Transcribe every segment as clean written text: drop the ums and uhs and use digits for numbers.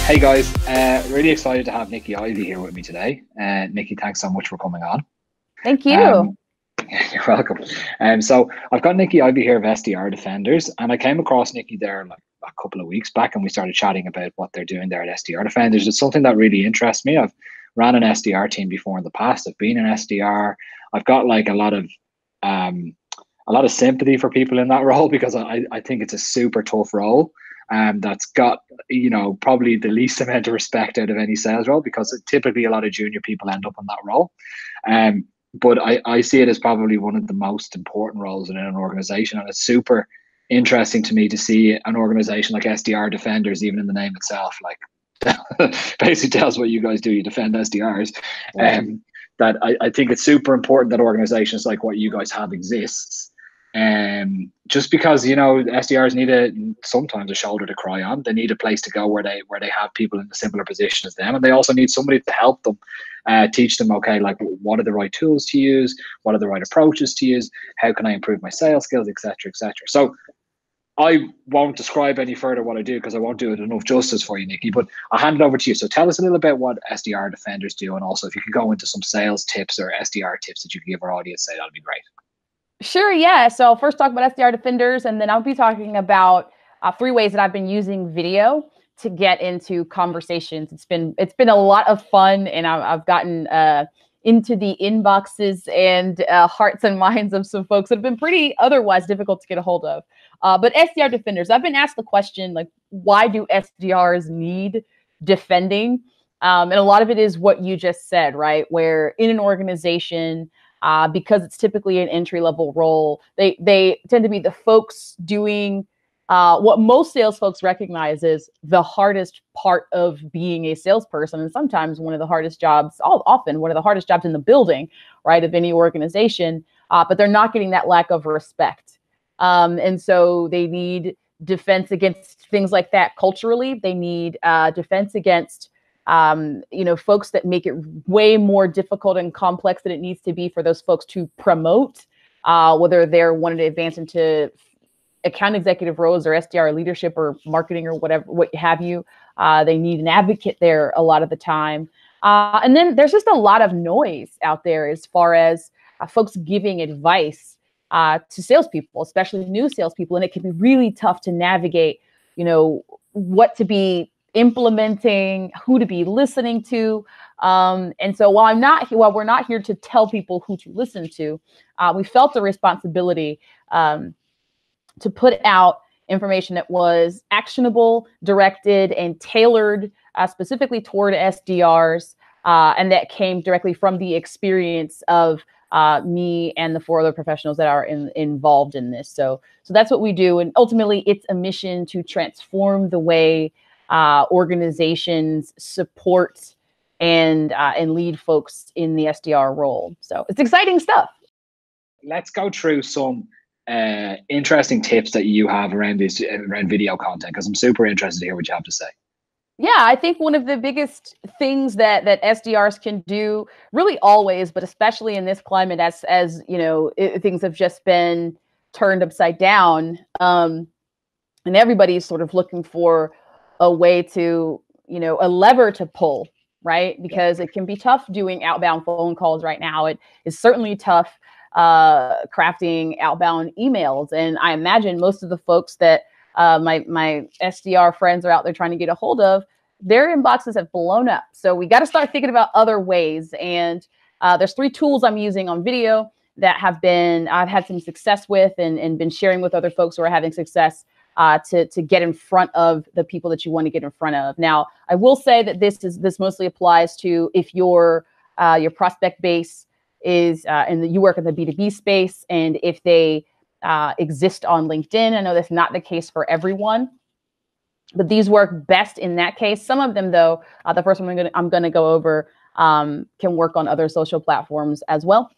Hey guys, really excited to have Nikki Ivey here with me today. Nikki, thanks so much for coming on. Thank you. You're welcome. So I've got Nikki Ivey here of SDR Defenders, and I came across Nikki there like a couple of weeks back, and we started chatting about what they're doing there at SDR Defenders. It's something that really interests me. I've ran an SDR team before in the past. I've been an SDR. I've got like a lot of sympathy for people in that role because I think it's a super tough role. That's got, probably the least amount of respect out of any sales role because typically a lot of junior people end up in that role. But I see it as probably one of the most important roles in an organization. And it's super interesting to me to see an organization like SDR Defenders, even in the name itself, like basically tells what you guys do. You defend SDRs. That I think it's super important that organizations like what you guys have exists. Just because SDRs need sometimes a shoulder to cry on. They need a place to go where they have people in a similar position as them, and they also need somebody to help them, teach them, okay, like what are the right tools to use, what are the right approaches to use, how can I improve my sales skills, etc., etc. So I won't describe any further what I do because I won't do it enough justice for you, Nikki, but I'll hand it over to you. So tell us a little about what SDR Defenders do, and also if you could go into some sales tips or SDR tips that you could give our audience, say that'd be great. Sure, yeah. So I'll first talk about SDR Defenders, and then I'll be talking about 3 ways that I've been using video to get into conversations. It's been a lot of fun, and I've gotten into the inboxes and hearts and minds of some folks that have been pretty otherwise difficult to get a hold of. But SDR Defenders, I've been asked the question, like, why do SDRs need defending? And a lot of it is what you just said, right? Where in an organization, because it's typically an entry-level role, they tend to be the folks doing what most sales folks recognize is the hardest part of being a salesperson, and sometimes one of the hardest jobs, often one of the hardest jobs in the building, right, of any organization, but they're not getting that lack of respect. And so they need defense against things like that culturally. They need defense against folks that make it way more difficult and complex than it needs to be for those folks to promote, whether they're wanting to advance into account executive roles or SDR leadership or marketing or whatever, what have you. They need an advocate there a lot of the time. And then there's just a lot of noise out there as far as folks giving advice to salespeople, especially new salespeople. And it can be really tough to navigate, what to be implementing, who to be listening to. And so while we're not here to tell people who to listen to, we felt a responsibility to put out information that was actionable, directed, and tailored specifically toward SDRs, and that came directly from the experience of me and the 4 other professionals that are involved in this. So that's what we do. And ultimately, it's a mission to transform the way organizations support and lead folks in the SDR role. So it's exciting stuff. Let's go through some interesting tips that you have around video content, because I'm super interested to hear what you have to say. Yeah, I think one of the biggest things that SDRs can do, really always, but especially in this climate, as things have just been turned upside down, and everybody's sort of looking for a way to, a lever to pull, right? Because it can be tough doing outbound phone calls right now. It is certainly tough crafting outbound emails. And I imagine most of the folks that my SDR friends are out there trying to get a hold of, their inboxes have blown up. So we got to start thinking about other ways. And there's 3 tools I'm using on video that I've had some success with and been sharing with other folks who are having success to get in front of the people that you want to get in front of. Now, I will say that this mostly applies to if your prospect base is you work in the B2B space, and if they exist on LinkedIn. I know that's not the case for everyone, but these work best in that case. Some of them, though, the first one I'm going to go over can work on other social platforms as well.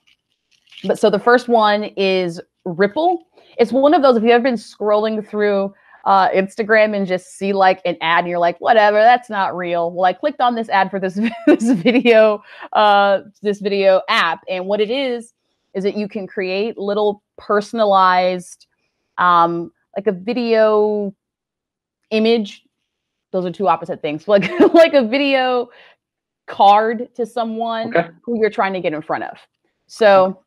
But so the first one is Ripple. It's one of those, if you've ever been scrolling through Instagram and just see like an ad and you're like, whatever, that's not real. Well, I clicked on this ad for this video app. And what it is that you can create little personalized, like a video image Those are two opposite things. Like like a video card to someone who you're trying to get in front of. So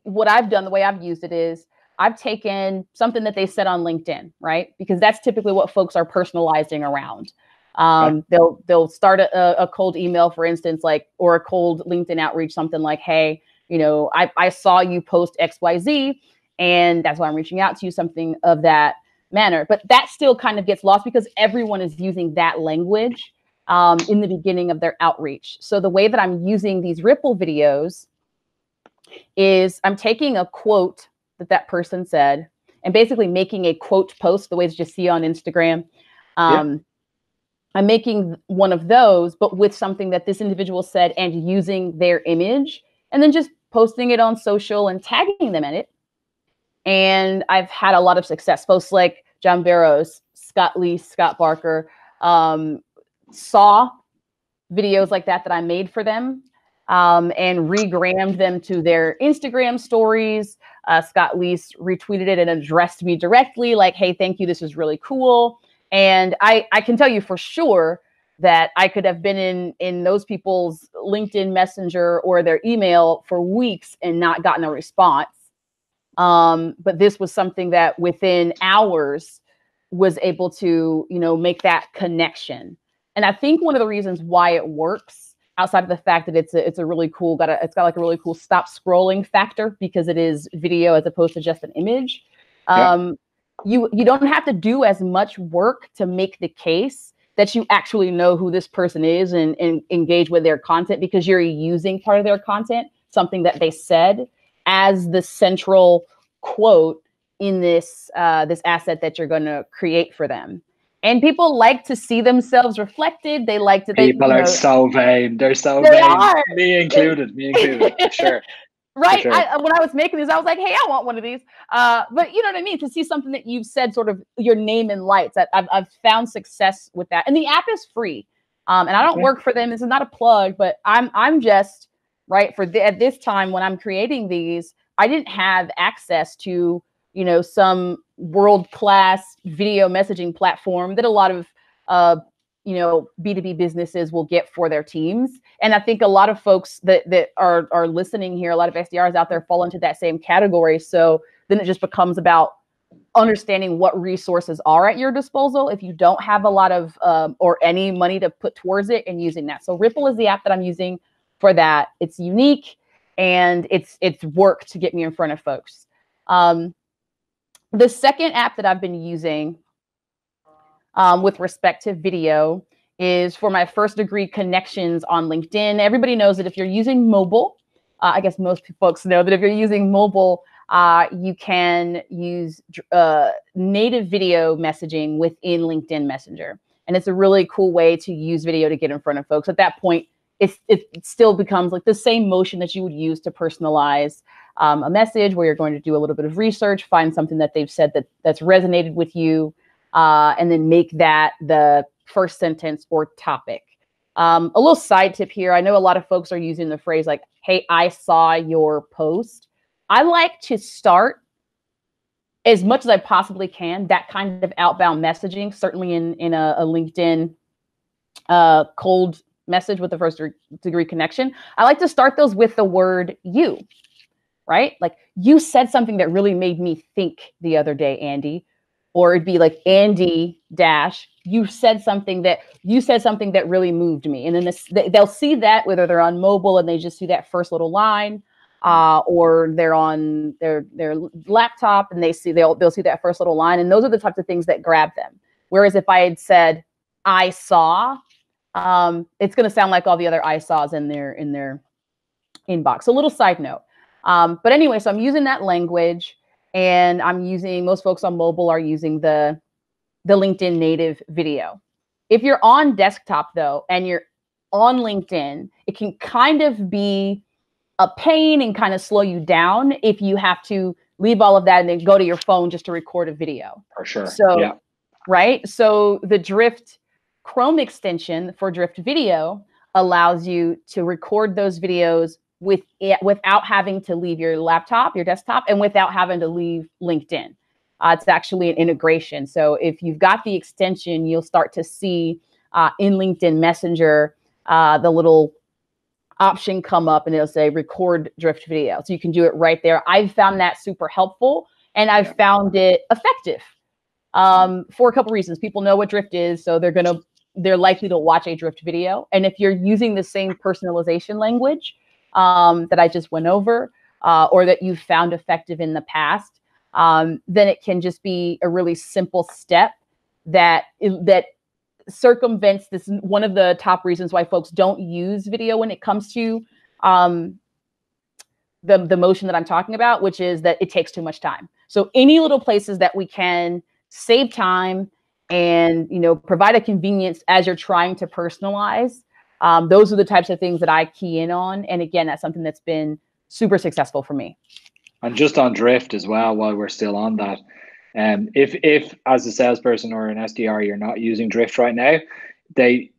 what I've done, the way I've used it is I've taken something that they said on LinkedIn, right? Because that's typically what folks are personalizing around. They'll start a cold email, for instance, like, or a cold LinkedIn outreach, something like, hey, you know, I saw you post XYZ, and that's why I'm reaching out to you, something of that manner. But that still kind of gets lost because everyone is using that language in the beginning of their outreach. So the way that I'm using these ripple videos is I'm taking a quote that person said and basically making a quote post, the way that you see on Instagram. I'm making one of those, but with something that this individual said and using their image, and then just posting it on social and tagging them in it. And I've had a lot of success. Folks like John Barrows, Scott Lee, Scott Barker, saw videos like that I made for them and regrammed them to their Instagram stories. Scott Lee retweeted it and addressed me directly, like, hey, thank you, this is really cool. And I can tell you for sure that I could have been in those people's LinkedIn Messenger or their email for weeks and not gotten a response. But this was something that within hours was able to, you know, make that connection. And I think one of the reasons why it works, outside of the fact that it's a really cool, it's got like a really cool stop scrolling factor because it is video as opposed to just an image. You don't have to do as much work to make the case that you actually know who this person is and engage with their content, because you're using part of their content, something that they said, as the central quote in this this asset that you're going to create for them. And people like to see themselves reflected. They like to. People are so vain. They're so vain. Me included. Sure. Right. Sure. When I was making this, I was like, hey, I want one of these. But you know what I mean? To see something that you've said, sort of your name in lights, I've found success with that. And the app is free. And I don't work for them. This is not a plug, but I'm just right at this time when I'm creating these, I didn't have access to, you know, some world-class video messaging platform that a lot of, you know, B2B businesses will get for their teams. And I think a lot of folks that are listening here, a lot of SDRs out there fall into that same category. So then it just becomes about understanding what resources are at your disposal if you don't have a lot of or any money to put towards it, and using that. So Ripple is the app that I'm using for that. It's unique and it's worked to get me in front of folks. The second app that I've been using with respect to video is for my first degree connections on LinkedIn. Everybody knows that if you're using mobile, I guess most folks know that if you're using mobile, you can use native video messaging within LinkedIn Messenger. And it's a really cool way to use video to get in front of folks. At that point, it still becomes like the same motion that you would use to personalize a message, where you're going to do a little bit of research, find something that they've said that's resonated with you, and then make that the first sentence or topic. A little side tip here. I know a lot of folks are using the phrase like, hey, I saw your post. I like to start as much as I possibly can that kind of outbound messaging, certainly in a LinkedIn cold message with the first degree connection. I like to start those with the word you, right? Like, you said something that really made me think the other day, Andy. Or it'd be like, Andy dash, you said something that really moved me. And then they'll see that whether they're on mobile and they just see that first little line, or they're on their laptop and they'll see that first little line. And those are the types of things that grab them. Whereas if I had said, I saw, it's going to sound like all the other I saws in their inbox. So a little side note. But anyway, so I'm using that language. And most folks on mobile are using the LinkedIn native video. If you're on desktop though, and you're on LinkedIn, it can kind of be a pain and kind of slow you down if you have to leave all of that and then go to your phone just to record a video. For sure. So, yeah. Right. So the Drift Chrome extension for Drift Video allows you to record those videos without having to leave your laptop, your desktop, and without having to leave LinkedIn. It's actually an integration. So if you've got the extension, you'll start to see in LinkedIn Messenger, the little option come up and it'll say record drift video. So you can do it right there. I've found that super helpful and I've found it effective for a couple reasons. People know what drift is, so they're likely to watch a drift video. And if you're using the same personalization language that I just went over, or that you've found effective in the past, then it can just be a really simple step that circumvents this. One of the top reasons why folks don't use video when it comes to the motion that I'm talking about, which is that it takes too much time. So any little places that we can save time and, you know, provide a convenience as you're trying to personalize, those are the types of things that I key in on. And again, that's something that's been super successful for me. And just on drift as well, while we're still on that, if as a salesperson or an SDR, you're not using drift right now, it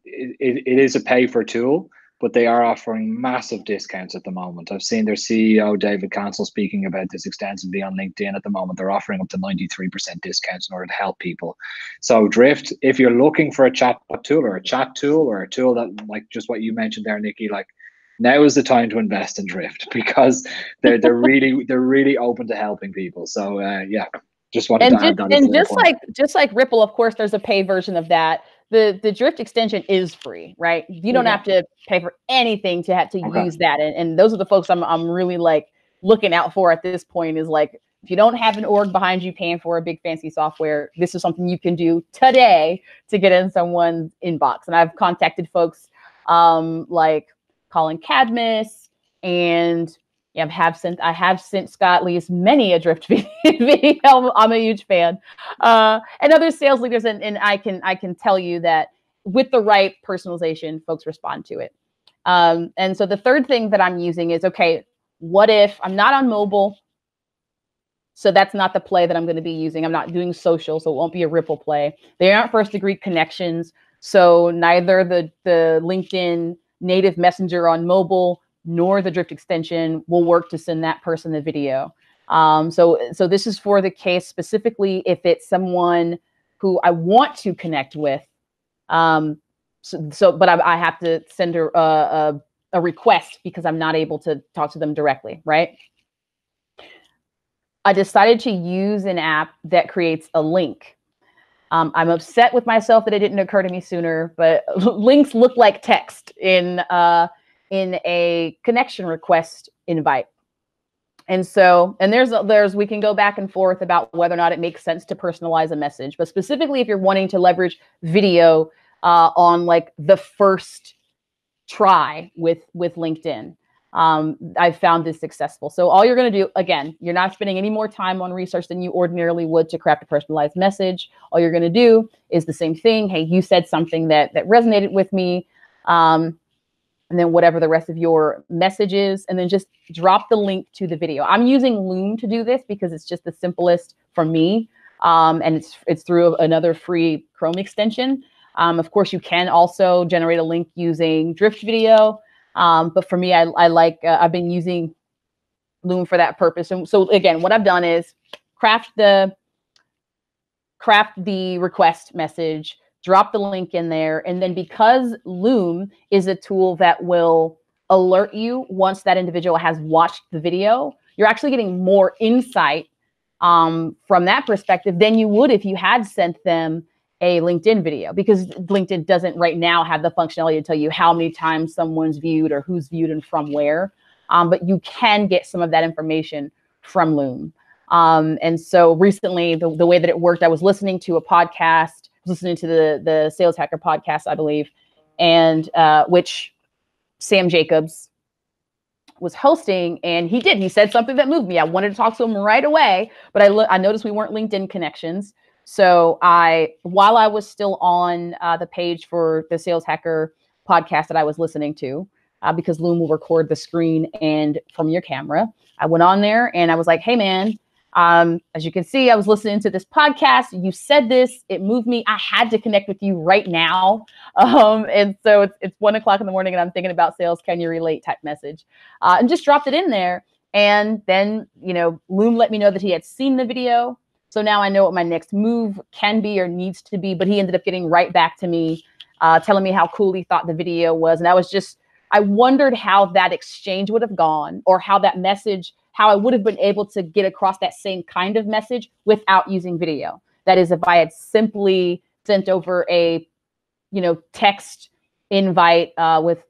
is a pay for tool, but they are offering massive discounts at the moment. I've seen their CEO, David Cancel, speaking about this extensively on LinkedIn at the moment. They're offering up to 93% discounts in order to help people. So drift, if you're looking for a chatbot tool or a chat tool or a tool that, like just what you mentioned there, Nikki, like now is the time to invest in drift because they're really open to helping people. So yeah, just wanted to add that. And just like Ripple, of course, there's a pay version of that. The drift extension is free, right? You don't have to pay for anything to have to use that. And those are the folks I'm really like looking out for at this point, is like, if you don't have an org behind you paying for a big fancy software, this is something you can do today to get in someone's inbox. And I've contacted folks like Colin Cadmus, and I have sent Scott Lee's many a drift video. I'm a huge fan, and other sales leaders, and I can tell you that with the right personalization, folks respond to it. And so the third thing that I'm using is, okay, what if I'm not on mobile? So that's not the play that I'm going to be using. I'm not doing social, so it won't be a Ripple play. They aren't first degree connections, so neither the LinkedIn native messenger on mobile nor the drift extension will work to send that person the video. So this is for the case specifically if it's someone who I want to connect with. But I have to send her a request because I'm not able to talk to them directly, right? I decided to use an app that creates a link. I'm upset with myself that it didn't occur to me sooner, but links look like text in a connection request invite. And so, and we can go back and forth about whether or not it makes sense to personalize a message, but specifically if you're wanting to leverage video on like the first try with LinkedIn, I've found this successful. So all you're going to do, again, you're not spending any more time on research than you ordinarily would to craft a personalized message. All you're going to do is the same thing. Hey, you said something that resonated with me. And then whatever the rest of your message is, and then just drop the link to the video. I'm using Loom to do this because it's just the simplest for me. And it's through another free Chrome extension. Of course, you can also generate a link using Drift Video. But for me, I've been using Loom for that purpose. And so again, what I've done is craft the request message, drop the link in there. And then because Loom is a tool that will alert you once that individual has watched the video, you're actually getting more insight from that perspective than you would if you had sent them a LinkedIn video, because LinkedIn doesn't right now have the functionality to tell you how many times someone's viewed or who's viewed and from where. But you can get some of that information from Loom. And so recently, the way that it worked, I was listening to a podcast, listening to the Sales Hacker podcast, I believe, and which Sam Jacobs was hosting, and he said something that moved me. I wanted to talk to him right away, but I noticed we weren't LinkedIn connections. So while I was still on the page for the Sales Hacker podcast that I was listening to, because Loom will record the screen and from your camera, I went on there and I was like, hey man, as you can see, I was listening to this podcast. You said this, it moved me. I had to connect with you right now. And so it's 1 o'clock in the morning and I'm thinking about sales. Can you relate type message? And just dropped it in there. And then, Loom let me know that he had seen the video. So now I know what my next move can be or needs to be. But he ended up getting right back to me, telling me how cool he thought the video was. And I wondered how that exchange would have gone, or how that message, how I would have been able to get across that same kind of message without using video. That is, if I had simply sent over a, text invite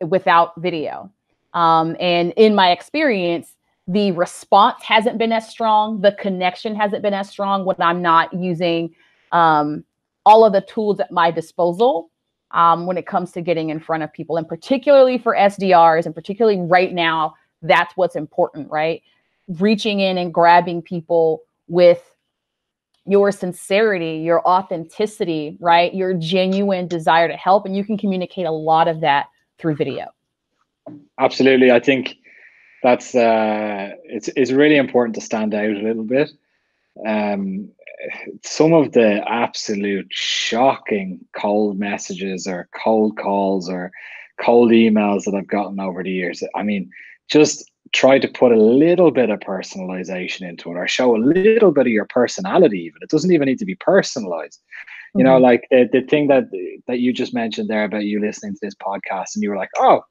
without video. And in my experience, the response hasn't been as strong. The connection hasn't been as strong when I'm not using all of the tools at my disposal when it comes to getting in front of people. And particularly for SDRs, and particularly right now, that's what's important, right? Reaching in and grabbing people with your sincerity, your authenticity, right? Your genuine desire to help. And you can communicate a lot of that through video. Absolutely. I think that's it's really important to stand out a little bit. Some of the absolute shocking cold messages or cold calls or cold emails that I've gotten over the years, I mean, just try to put a little bit of personalization into it, or show a little bit of your personality. Even, it doesn't even need to be personalized. You know, like the thing that you just mentioned there about you listening to this podcast and you were like, oh,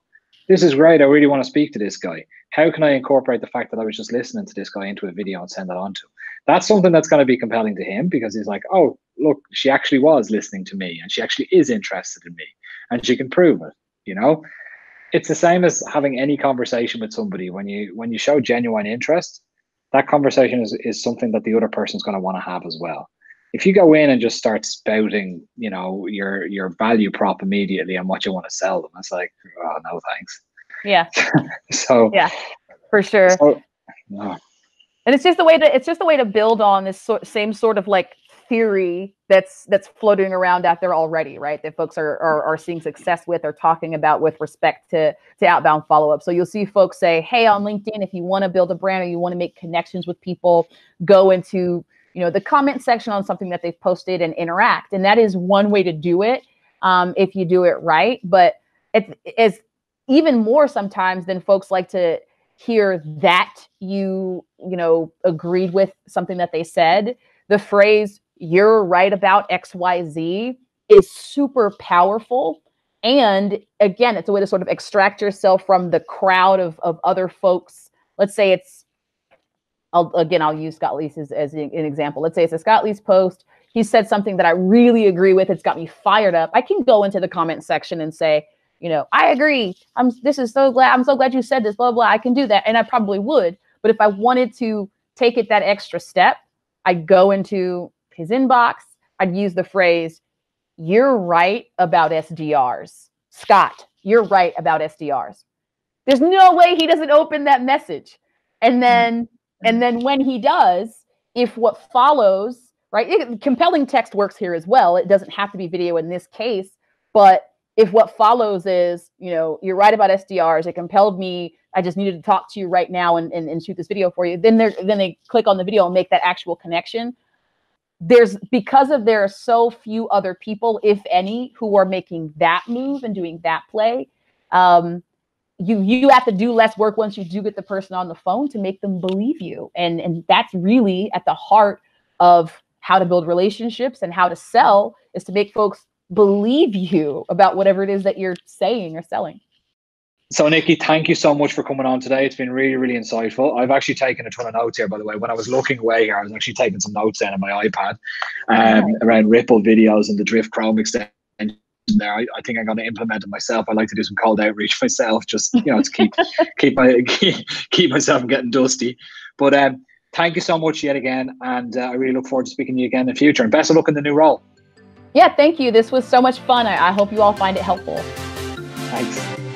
this is great, I really want to speak to this guy. How can I incorporate the fact that I was just listening to this guy into a video and send that on to him? That's something that's going to be compelling to him, because he's like, oh, look, she actually was listening to me, and she actually is interested in me, and she can prove it. You know, it's the same as having any conversation with somebody. When you show genuine interest, that conversation is something that the other person's going to want to have as well. If you go in and just start spouting, your value prop immediately and what you want to sell them, it's like, oh, no, thanks. Yeah. So yeah, for sure. So, no. And it's just the way to build on this same sort of like theory that's floating around out there already, right? That folks are seeing success with, or talking about with respect to outbound follow-up. So you'll see folks say, hey, on LinkedIn, if you want to build a brand or you want to make connections with people, go into the comment section on something that they've posted and interact. And that is one way to do it if you do it right. But it is even more sometimes than folks like to hear that you agreed with something that they said. The phrase, you're right about XYZ, is super powerful. And again, it's a way to sort of extract yourself from the crowd of other folks. Let's say it's, I'll use Scott Leese as an example. Let's say it's a Scott Leese post. He said something that I really agree with. It's got me fired up. I can go into the comment section and say, I agree. I'm so glad you said this, blah, blah. I can do that. And I probably would. But if I wanted to take it that extra step, I'd go into his inbox. I'd use the phrase, you're right about SDRs. Scott, you're right about SDRs. There's no way he doesn't open that message. And then when he does, if what follows, right, compelling text works here as well. It doesn't have to be video in this case, but if what follows is, you're right about SDRs, it compelled me, I just needed to talk to you right now and shoot this video for you, then they click on the video and make that actual connection. Because there are so few other people, if any, who are making that move and doing that play, you have to do less work once you do get the person on the phone to make them believe you. And that's really at the heart of how to build relationships and how to sell, is to make folks believe you about whatever it is that you're saying or selling. So Nikki, thank you so much for coming on today. It's been really, really insightful. I've actually taken a ton of notes here, by the way. When I was looking away here, I was actually taking some notes down on my iPad around Ripple videos and the Drift Chrome extension there. I think I'm going to implement it myself. I like to do some cold outreach myself, just to keep myself from getting dusty. But thank you so much yet again, and I really look forward to speaking to you again in the future. And best of luck in the new role. Yeah, thank you. This was so much fun. I hope you all find it helpful. Thanks.